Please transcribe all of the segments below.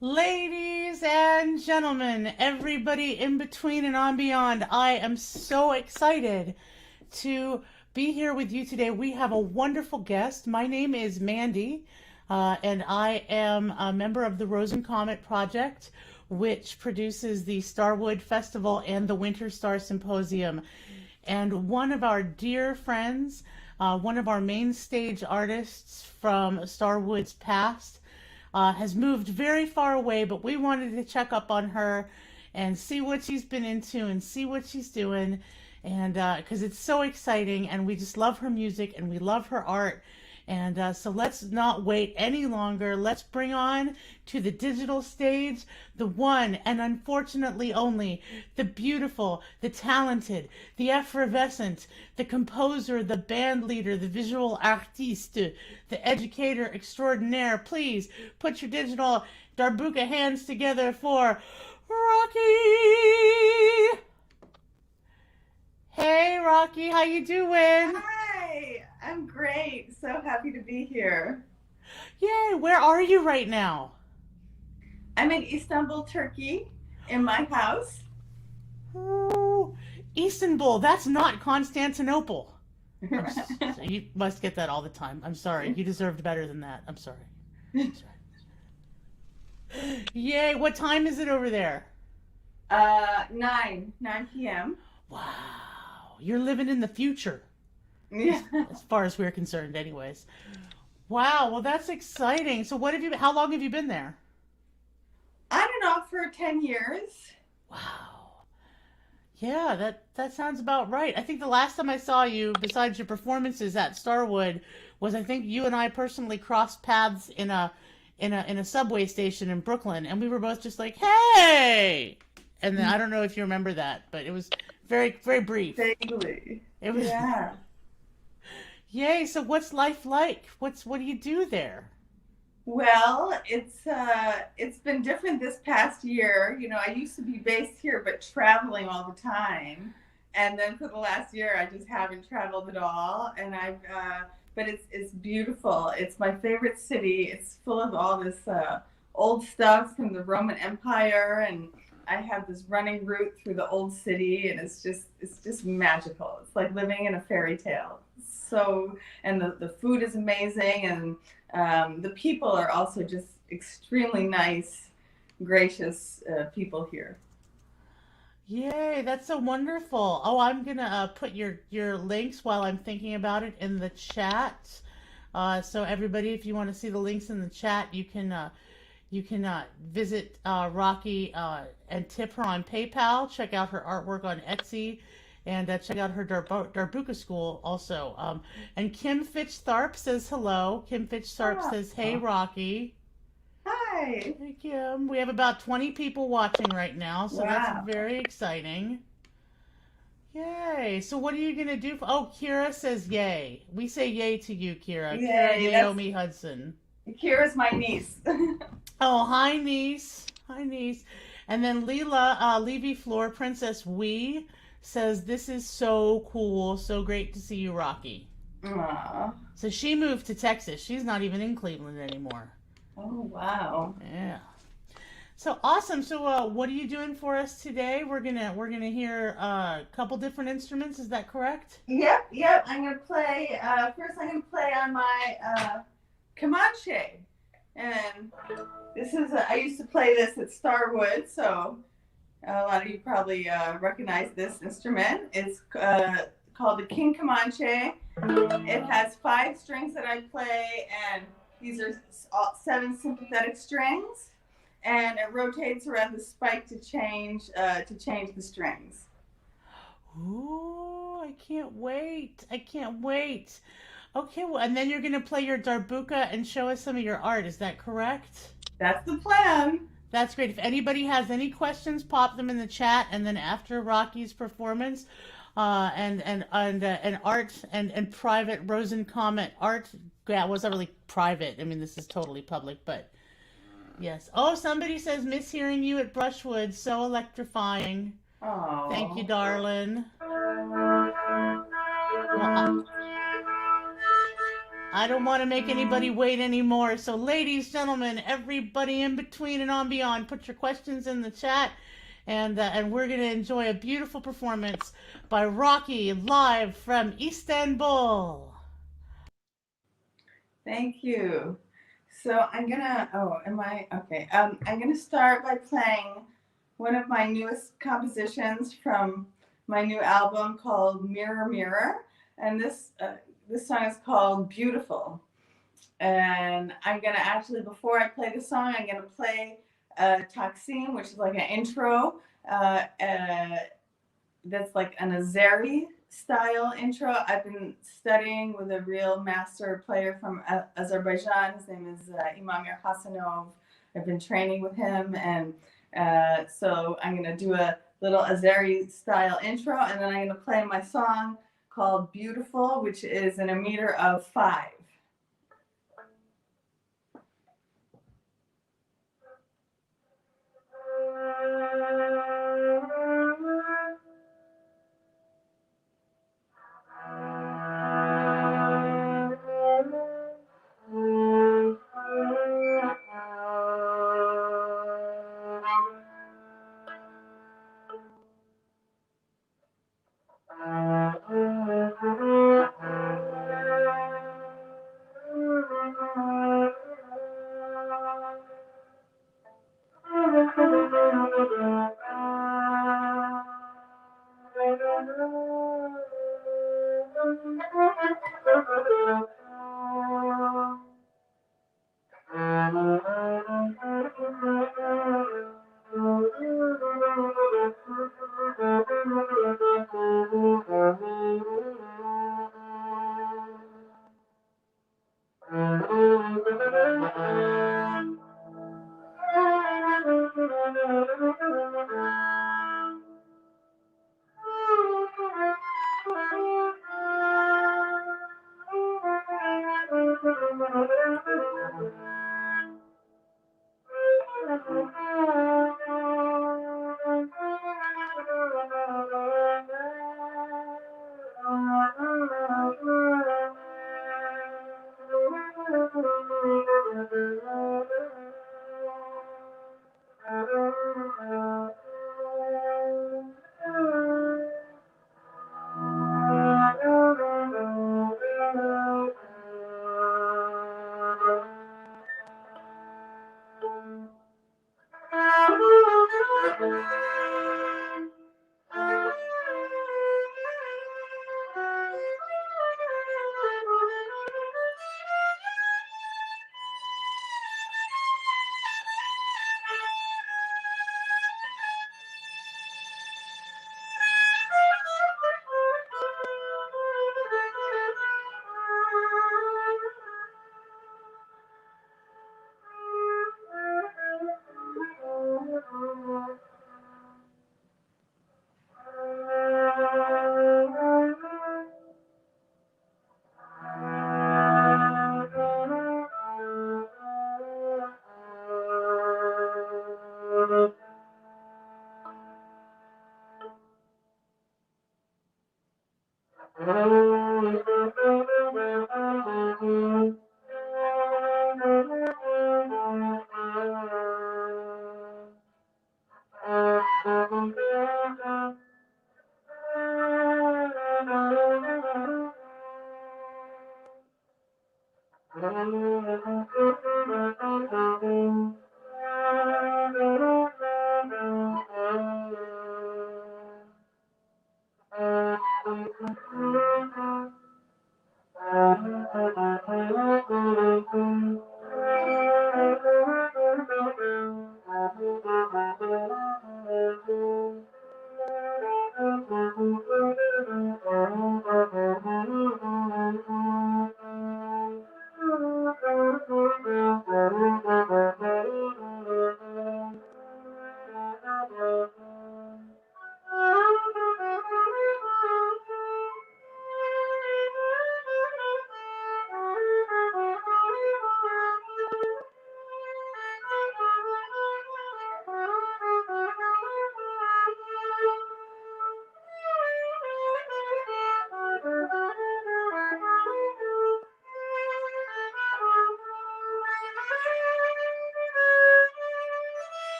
Ladies and gentlemen, everybody in between and on beyond, I am so excited to be here with you today. We have a wonderful guest. My name is Mandy, and I am a member of the Rose and Comet Project, which produces the Starwood Festival and the Winter Star Symposium. And one of our dear friends, one of our main stage artists from Starwood's past, has moved very far away, but we wanted to check up on her and see what she's been into and see what she's doing. And because it's so exciting, and we just love her music and we love her art. And so let's not wait any longer. Let's bring on to the digital stage the one and unfortunately only, the beautiful, the talented, the effervescent, the composer, the band leader, the visual artiste, the educator extraordinaire. Please put your digital darbuka hands together for Raquy. Hey Raquy, how you doing? Hi, I'm great. So happy to be here. Yay, where are you right now? I'm in Istanbul, Turkey, in my house. Ooh, Istanbul, that's not Constantinople. You must get that all the time. I'm sorry. You deserved better than that. I'm sorry. I'm sorry. Yay, what time is it over there? 9 p.m. Wow, you're living in the future, Yeah. as far as we're concerned, anyways. Wow, well, that's exciting. So, how long have you been there? On and off for 10 years. Wow. Yeah, that sounds about right. I think the last time I saw you, besides your performances at Starwood, was I think you and I personally crossed paths in a subway station in Brooklyn, and we were both just like, "Hey!" And then I don't know if you remember that, but it was very very brief. Vaguely. It was Yeah. yay. So what's life like? What do you do there? Well, it's been different this past year. You know, I used to be based here, but traveling all the time. And then for the last year, I just haven't traveled at all. And but it's beautiful. It's my favorite city. It's full of all this old stuff from the Roman Empire, and I have this running route through the old city, and it's just magical. It's like living in a fairy tale. So, and the food is amazing, and the people are also just extremely nice, gracious people here. Yay, that's so wonderful. Oh, I'm gonna put your links while I'm thinking about it in the chat. So everybody, if you want to see the links in the chat, you can visit Rocky and tip her on PayPal. Check out her artwork on Etsy, and check out her Darbuka school also. And Kim Fitch Tharp says hello. Kim Fitch Tharp Ah, says, "Hey, Rocky." hi. Hey, Kim. We have about 20 people watching right now, so that's Wow. very exciting. Yay. So what are you gonna do? Oh, Kira says yay. We say yay to you, Kira. Kira Yay, that's Naomi Hudson. Kira's my niece. Oh, hi, niece. Hi, niece. And then Leela, Levy Floor, Princess Wee says, "This is so cool. So great to see you, Rocky." Aw. So she moved to Texas. She's not even in Cleveland anymore. Oh, wow. Yeah. So awesome. So what are you doing for us today? We're gonna hear a couple different instruments. Is that correct? Yep. I'm gonna play. First, I'm gonna play on my Kemenche, and this is. I used to play this at Starwood, so a lot of you probably recognize this instrument. It's called the King Kemenche. It has 5 strings that I play, and these are 7 sympathetic strings, and it rotates around the spike to change the strings. Ooh, I can't wait. I can't wait. Okay, well, and then you're gonna play your darbuka and show us some of your art. Is that correct? That's the plan. That's great. If anybody has any questions, pop them in the chat, and then after Rocky's performance, and art and private Rose and Comet art. Yeah, it wasn't really private. I mean, this is totally public, but yes. Oh, somebody says miss hearing you at Brushwood. So electrifying. Thank you, Oh. darling. Well, I don't want to make anybody wait anymore. So, ladies, gentlemen, everybody in between and on beyond, put your questions in the chat, and we're gonna enjoy a beautiful performance by Raquy live from Istanbul. Thank you. So I'm gonna. Oh, am I okay? I'm gonna start by playing one of my newest compositions from my new album called Mirror Mirror, and this song is called Beautiful. And I'm gonna actually, before I play the song, I'm gonna play Taksim, which is like an intro. Uh, uh, that's like an Azeri style intro. I've been studying with a real master player from Azerbaijan. His name is Imam Hasanov. I've been training with him, and so I'm gonna do a little Azeri style intro, and then I'm gonna play my song called Beautiful, which is in a meter of 5.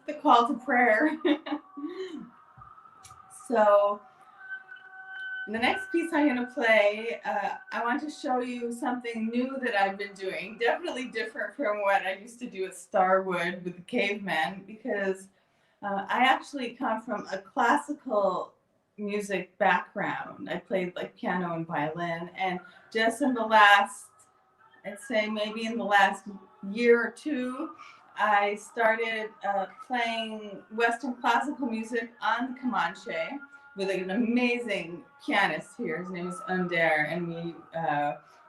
The call to prayer. So the next piece I'm going to play, I want to show you something new that I've been doing. Definitely different from what I used to do at Starwood with the cavemen, because I actually come from a classical music background. I played like piano and violin, and just in the last, I'd say maybe in the last year or two, I started playing Western classical music on the Kemenche with an amazing pianist here. His name is Under, and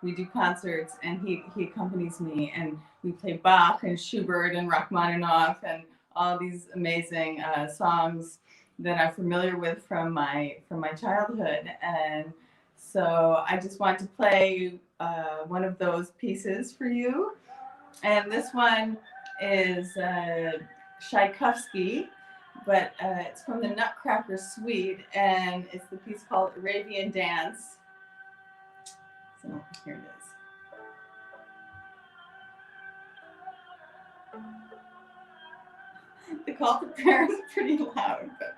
we do concerts, and he accompanies me, and we play Bach and Schubert and Rachmaninoff and all these amazing songs that I'm familiar with from my childhood. And so I just want to play one of those pieces for you. And this one is Tchaikovsky, but it's from the Nutcracker Suite, and it's the piece called Arabian Dance. So here it is. The call to prayer is pretty loud, but.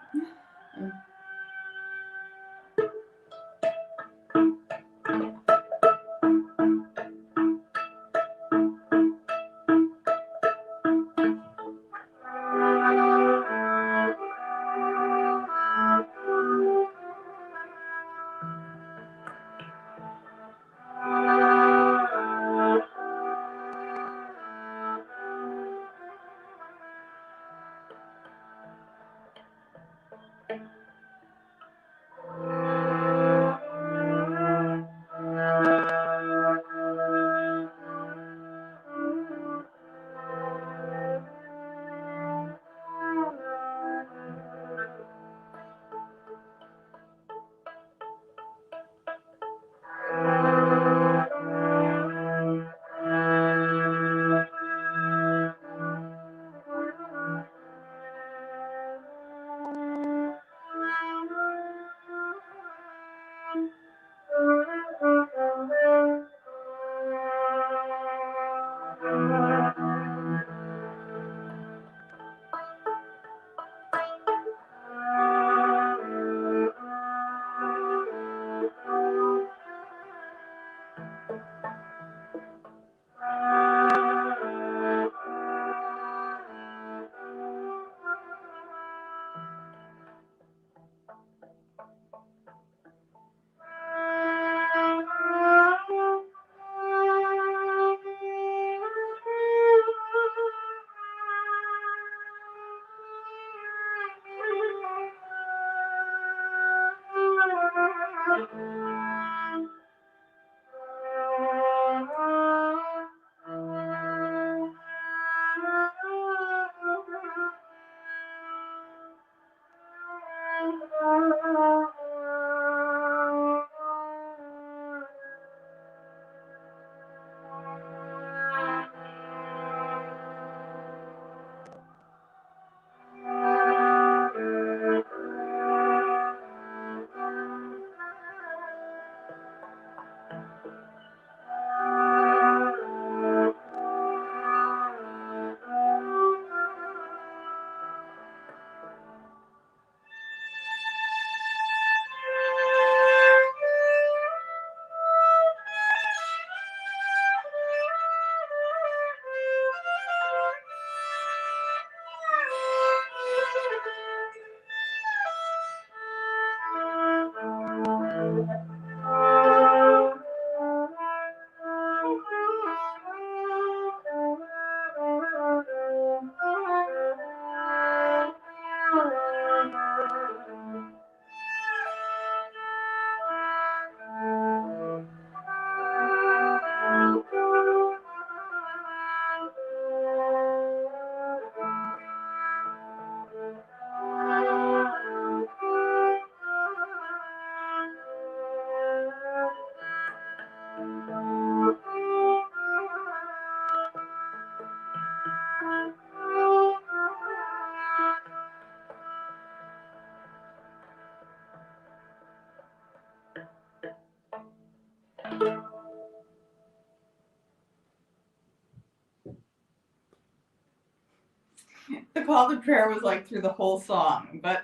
The call to prayer was like through the whole song, but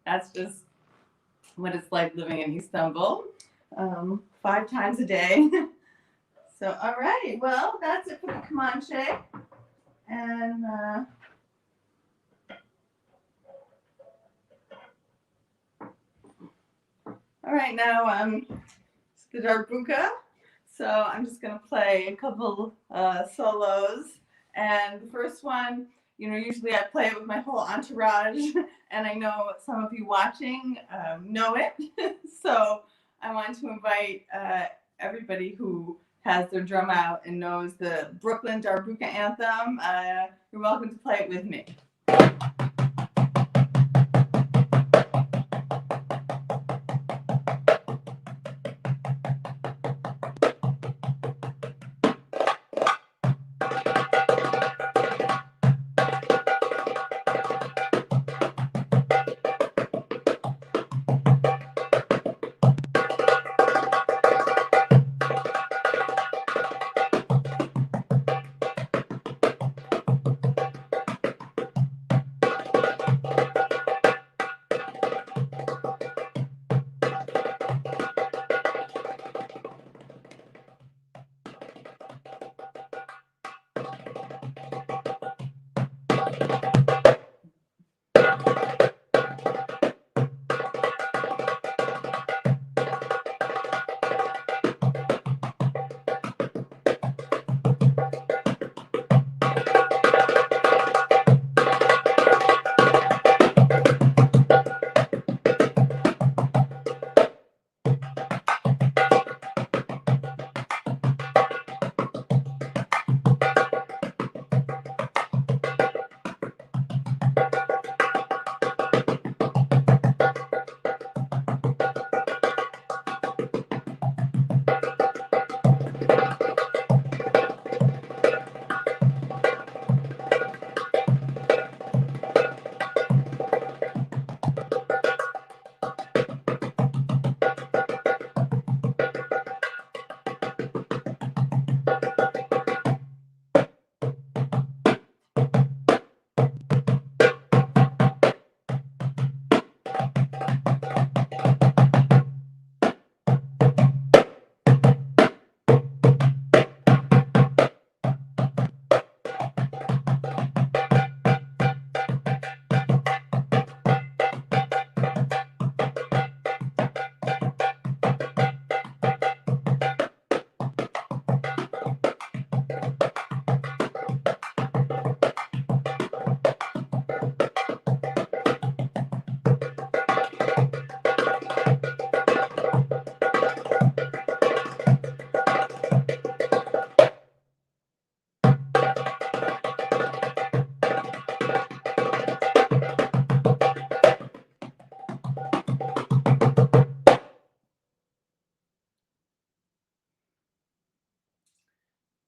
that's just what it's like living in Istanbul 5 times a day. So, all right, well, that's it for the Kemenche. And all right, now it's the darbuka. So I'm just gonna play a couple solos. And the first one, you know, usually I play it with my whole entourage, and I know some of you watching know it. So I want to invite everybody who has their drum out and knows the Brooklyn Darbuka anthem. You're welcome to play it with me.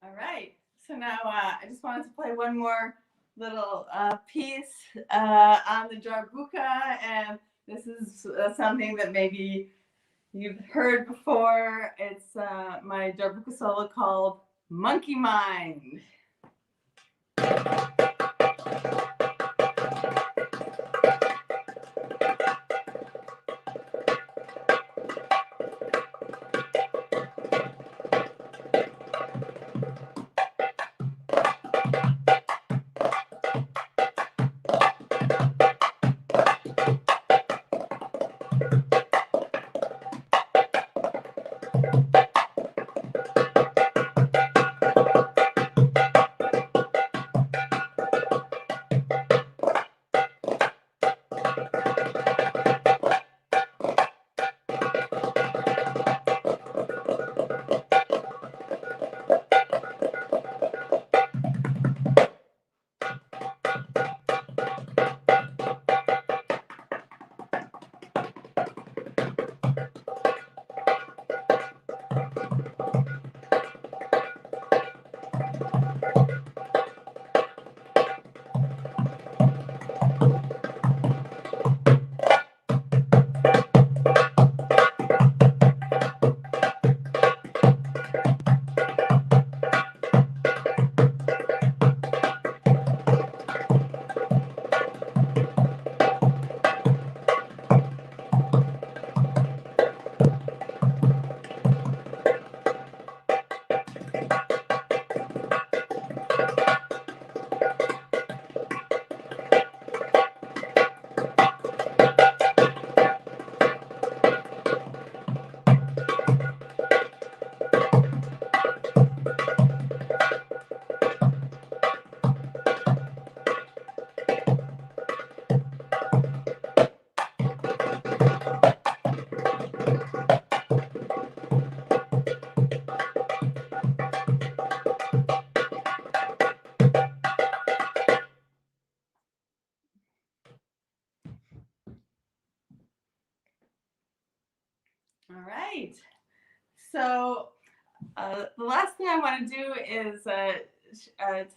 All right, so now I just wanted to play one more little piece on the darbuka, and this is something that maybe you've heard before. It's my darbuka solo called Monkey Mind. last thing I want to do is tell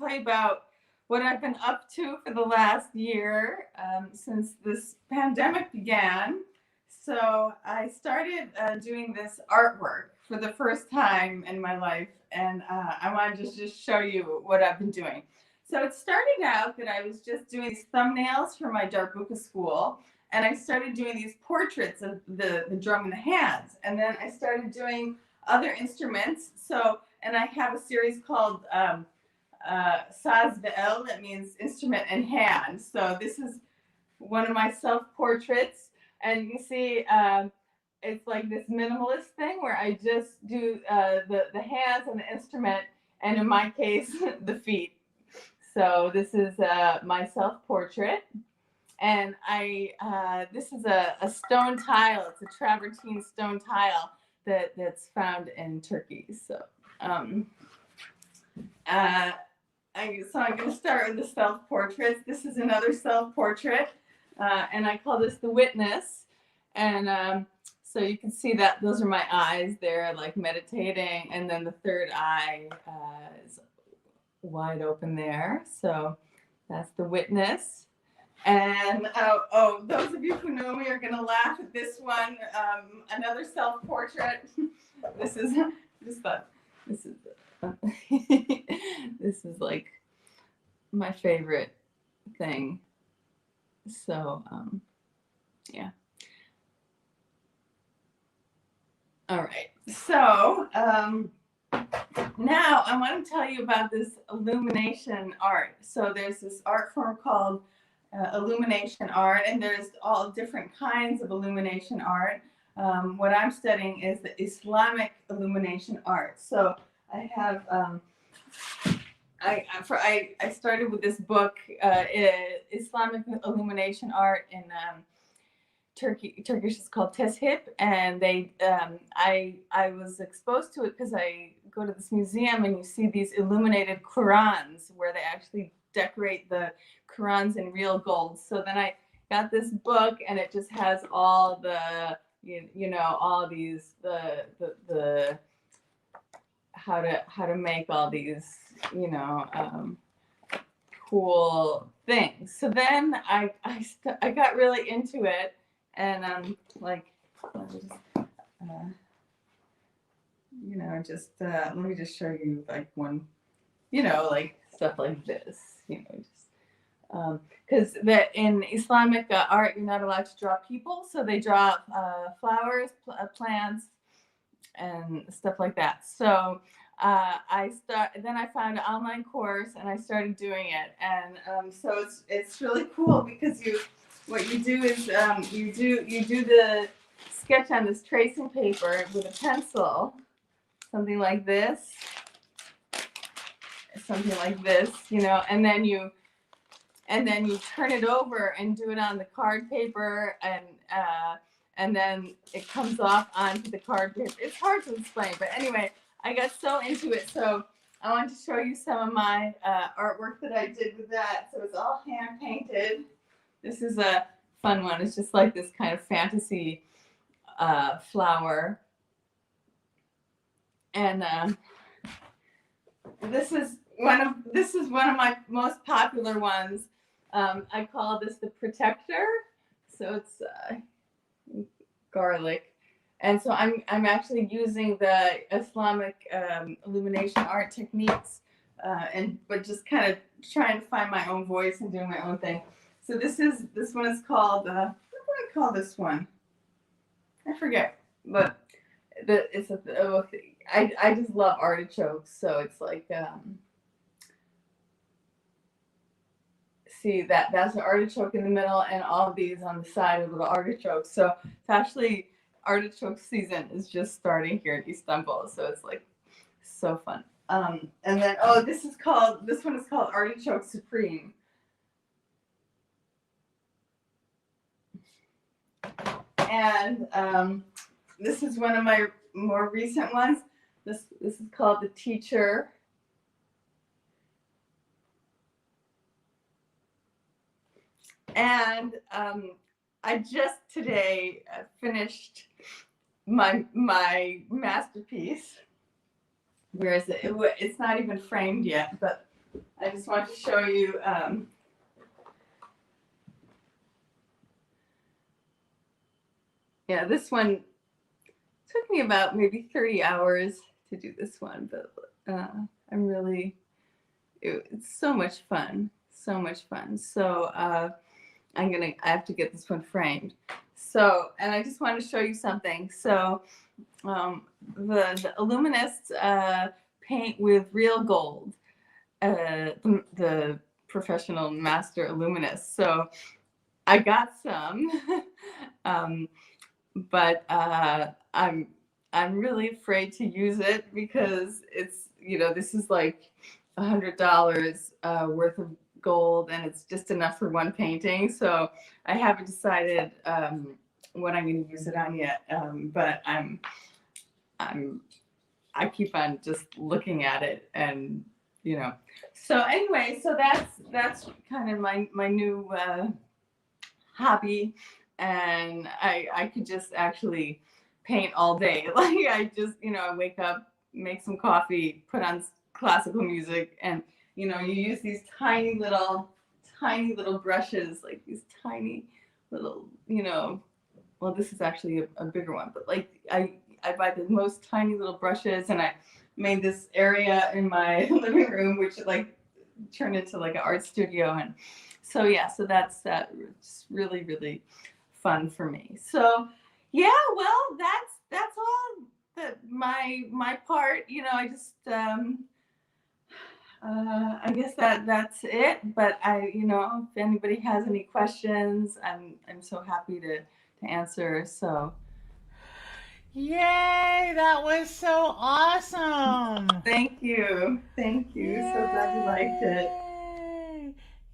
you about what I've been up to for the last year since this pandemic began. So I started doing this artwork for the first time in my life, and I wanted to just show you what I've been doing. So it started out that I was just doing these thumbnails for my darbuka school, and I started doing these portraits of the drum and the hands, and then I started doing other instruments. So, and I have a series called Saz Ve'el, that means instrument and hand. So this is one of my self-portraits, and you can see it's like this minimalist thing where I just do the hands and the instrument, and in my case, the feet. So this is my self-portrait, and this is a stone tile. It's a travertine stone tile that's found in Turkey. So I'm going to start with the self-portraits. This is another self-portrait, and I call this the witness. And so you can see that those are my eyes. They're like meditating, and then the third eye is wide open there. So that's the witness. And those of you who know me are going to laugh at this one. Another self-portrait. This is this is like my favorite thing. So yeah. All right. So now I want to tell you about this illumination art. So there's this art form called illumination art, and there's all different kinds of illumination art. What I'm studying is the Islamic illumination art. So I have I started with this book, Islamic illumination art in Turkish is called Teship, and I was exposed to it because I go to this museum and you see these illuminated Qurans where they actually decorate the Qurans in real gold. So then I got this book, and it just has all the all these the how to make all these cool things. So then I got really into it, and let me just show you like one, like stuff like this, because in Islamic art you're not allowed to draw people, so they draw flowers, plants, and stuff like that. So then I found an online course, and I started doing it, and so it's really cool because what you do is you do the sketch on this tracing paper with a pencil, something like this, and then you turn it over and do it on the card paper, and then it comes off onto the card paper. It's hard to explain, but anyway, I got so into it. So I want to show you some of my artwork that I did with that. So it's all hand painted. This is a fun one. It's just like this kind of fantasy flower. And this is one of my most popular ones. I call this the protector. So it's garlic, and so I'm actually using the Islamic illumination art techniques, but just kind of trying to find my own voice and doing my own thing. So this one is called what do I call this one? I forget, but I just love artichokes, so it's like see that's an artichoke in the middle, and all of these on the side are little artichokes. So it's actually artichoke season is just starting here in Istanbul, so it's like so fun. And then this one is called Artichoke Supreme. And this is one of my more recent ones. This is called The Teacher. And I just today finished my masterpiece. where is it? It's not even framed yet, but I just want to show you. Yeah, this one took me about maybe 30 hours to do this one, but I'm really, it's so much fun, so much fun. So I have to get this one framed. So, and I just want to show you something. So the illuminists paint with real gold, the professional master illuminist. So I got some, but I'm really afraid to use it because it's, this is like $100 worth of gold, and it's just enough for one painting. So I haven't decided what I'm going to use it on yet. But I keep on just looking at it, and So anyway, so that's kind of my new hobby, and I could just actually paint all day. Like I just, I wake up, make some coffee, put on classical music, and you use these tiny little brushes, like these tiny little, well, this is actually a bigger one, but like I buy the most tiny little brushes, and I made this area in my living room, which like turned into like an art studio. And so, yeah, so that's it's really, really fun for me. So yeah, well, that's all my part. I just I guess that's it. But if anybody has any questions, I'm so happy to answer. So Yay, that was so awesome. thank you. Yay. So glad you liked it.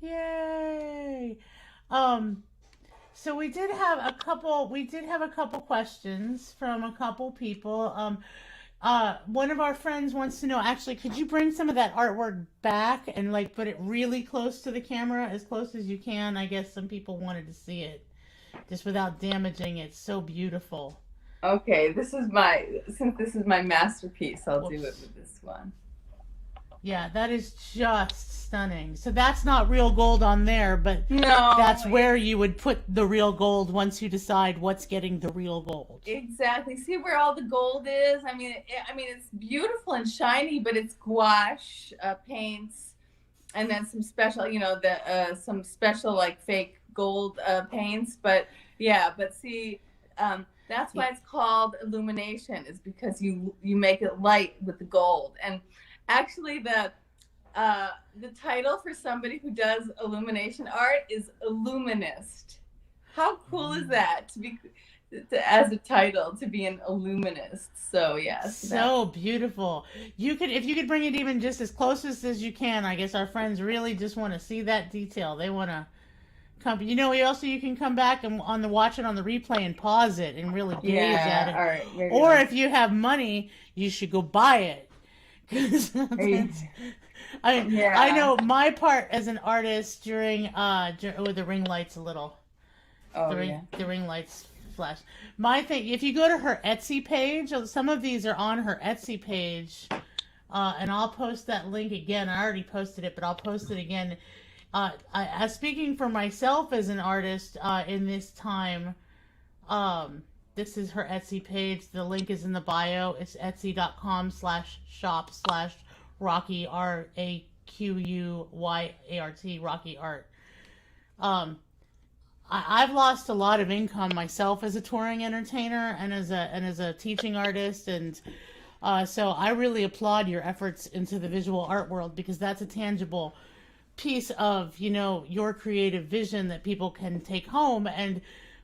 Yay. So we did have a couple questions from a couple people. One of our friends wants to know, actually, could you bring some of that artwork back and like put it really close to the camera, as close as you can? I guess some people wanted to see it just without damaging it. So beautiful. Okay, since this is my masterpiece, I'll do it with this one. Yeah, that is just stunning. So that's not real gold on there, but no, that's where you would put the real gold once you decide what's getting the real gold. Exactly. See where all the gold is? I mean, it's beautiful and shiny, but it's gouache paints, and then some special, some special like fake gold paints. But yeah, see. That's why it's called illumination, is because you make it light with the gold. And actually the title for somebody who does illumination art is illuminist. How cool is that as a title, to be an illuminist? So yeah. So beautiful. If you could bring it even just as closest as you can, I guess our friends really just want to see that detail. They want to come. You can come back and watch it on the replay and pause it and really gaze at it. All right. Or if you have money, you should go buy it. Because I know my part as an artist during the ring lights a little. The ring lights flash. My thing, if you go to her Etsy page, some of these are on her Etsy page, and I'll post that link again. I already posted it, but I'll post it again. Speaking for myself as an artist in this time, this is her Etsy page. The link is in the bio. It's etsy.com/shop/Raquy, RAQUYART, Raquy Art. I've lost a lot of income myself as a touring entertainer and as a teaching artist, and so I really applaud your efforts into the visual art world, because that's a tangible piece of your creative vision that people can take home and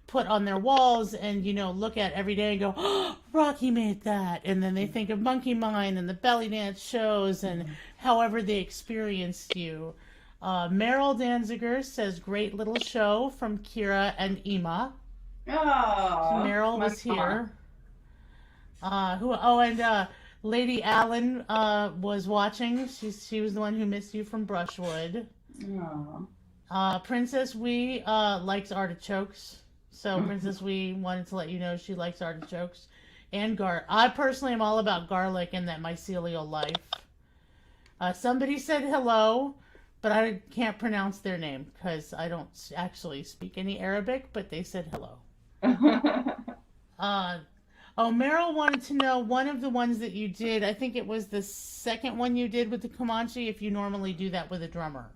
put on their walls and look at every day and go, oh, Raquy made that, and then they think of Monkey Mind and the belly dance shows and however they experienced you. Meryl Danziger says, great little show from Kira and Ima. Oh, Meryl was here. And Lady Allen was watching. She was the one who missed you from Brushwood. Oh. Princess Wee likes artichokes. So Princess Wee wanted to let you know she likes artichokes. And I personally am all about garlic and that mycelial life. Somebody said hello, but I can't pronounce their name because I don't actually speak any Arabic, but they said hello. Meryl wanted to know one of the ones that you did. I think it was the second one you did with the Kemenche, if you normally do that with a drummer.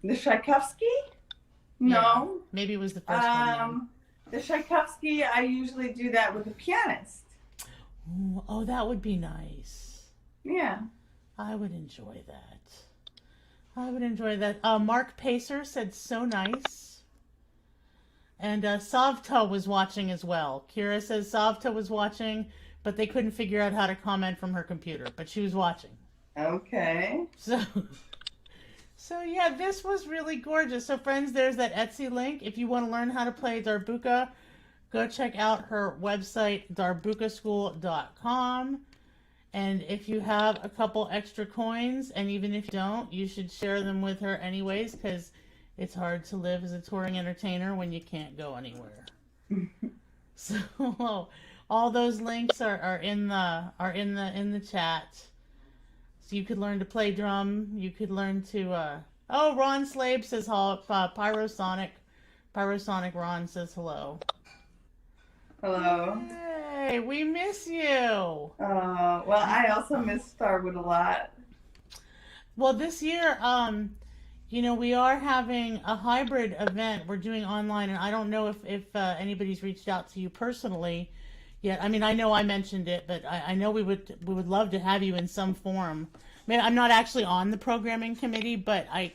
The Tchaikovsky? No. Yeah, maybe it was the first one. The Tchaikovsky, I usually do that with a pianist. Ooh, oh, that would be nice. Yeah. I would enjoy that. Mark Pacer said so nice. And Savta was watching as well. Kira says Savta was watching, but they couldn't figure out how to comment from her computer. But she was watching. Okay. So yeah, this was really gorgeous. So friends, there's that Etsy link. If you want to learn how to play darbuka, go check out her website, darbukaschool.com. And if you have a couple extra coins, and even if you don't, you should share them with her anyways, because it's hard to live as a touring entertainer when you can't go anywhere. So all those links are in the chat. So you could learn to play drum. You could learn to. Ron Slabe says hello. Pyrosonic Ron says hello. Hello. Hey, we miss you. Well, I also miss Starwood a lot. Well, this year, we are having a hybrid event. We're doing online, and I don't know if anybody's reached out to you personally yet. I mean, I know I mentioned it, but I know we would love to have you in some form. I mean, I'm not actually on the programming committee, but I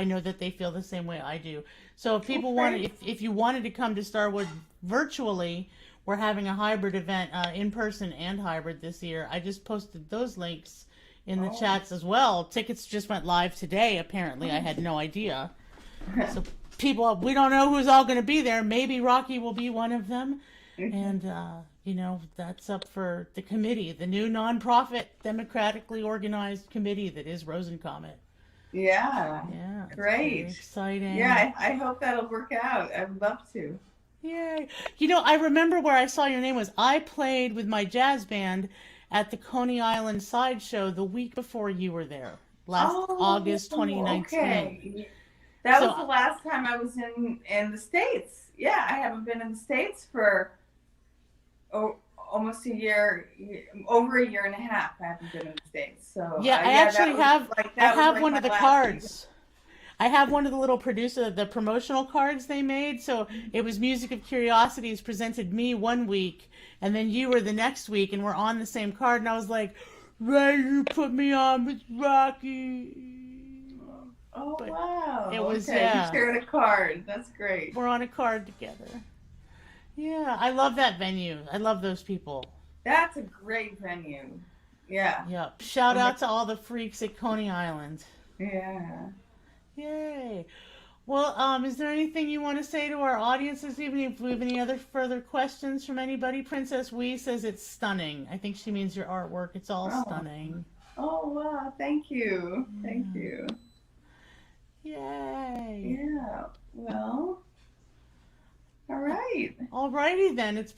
know that they feel the same way I do. So if people if you wanted to come to Starwood virtually, we're having a hybrid event, in person and hybrid this year. I just posted those links in the chats as well. Tickets just went live today, apparently. I had no idea. So people, we don't know who's all going to be there. Maybe Raquy will be one of them. And, that's up for the committee, the new nonprofit, democratically organized committee that is Rosencomet. Yeah. Yeah. Great. Exciting. Yeah, I hope that'll work out. I'd love to. Yay. I remember where I saw your name was. I played with my jazz band at the Coney Island Sideshow the week before you were there, last August 2019. Okay. That was the last time I was in the States. Yeah, I haven't been in the States for almost a year, over a year and a half. I haven't been in the States. So yeah, I actually have one of the cards. I have one of the little the promotional cards they made. So it was Music of Curiosities presented me one week, and then you were the next week, and we're on the same card. And I was like, Ray, you put me on with Raquy. Oh, but wow. It was, You shared a card. That's great. We're on a card together. Yeah, I love that venue. I love those people. That's a great venue. Yeah. Yep. Shout out to all the freaks at Coney Island. Yeah. Yay. Well, is there anything you want to say to our audience this evening? If we have any other further questions from anybody, Princess Wee says it's stunning. I think she means your artwork. It's all stunning. Oh, wow. Thank you. Yeah. Thank you. Yay. Yeah. Well, all right. All righty then. It's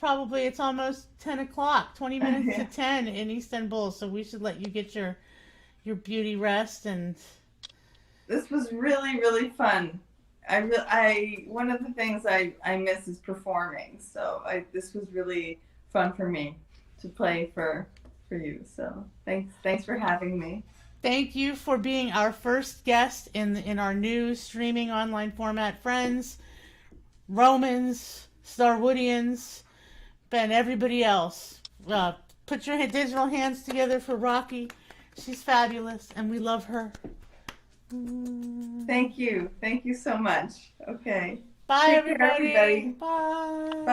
almost 10 o'clock, 20 minutes to 10 in Istanbul, so we should let you get your beauty rest. And this was really, really fun. One of the things I miss is performing. So this was really fun for me to play for you. So thanks for having me. Thank you for being our first guest in our new streaming online format. Friends, Romans, Starwoodians, and everybody else. Put your digital hands together for Raquy. She's fabulous, and we love her. Thank you. Thank you so much. Okay. Bye, everybody. Care, everybody. Bye.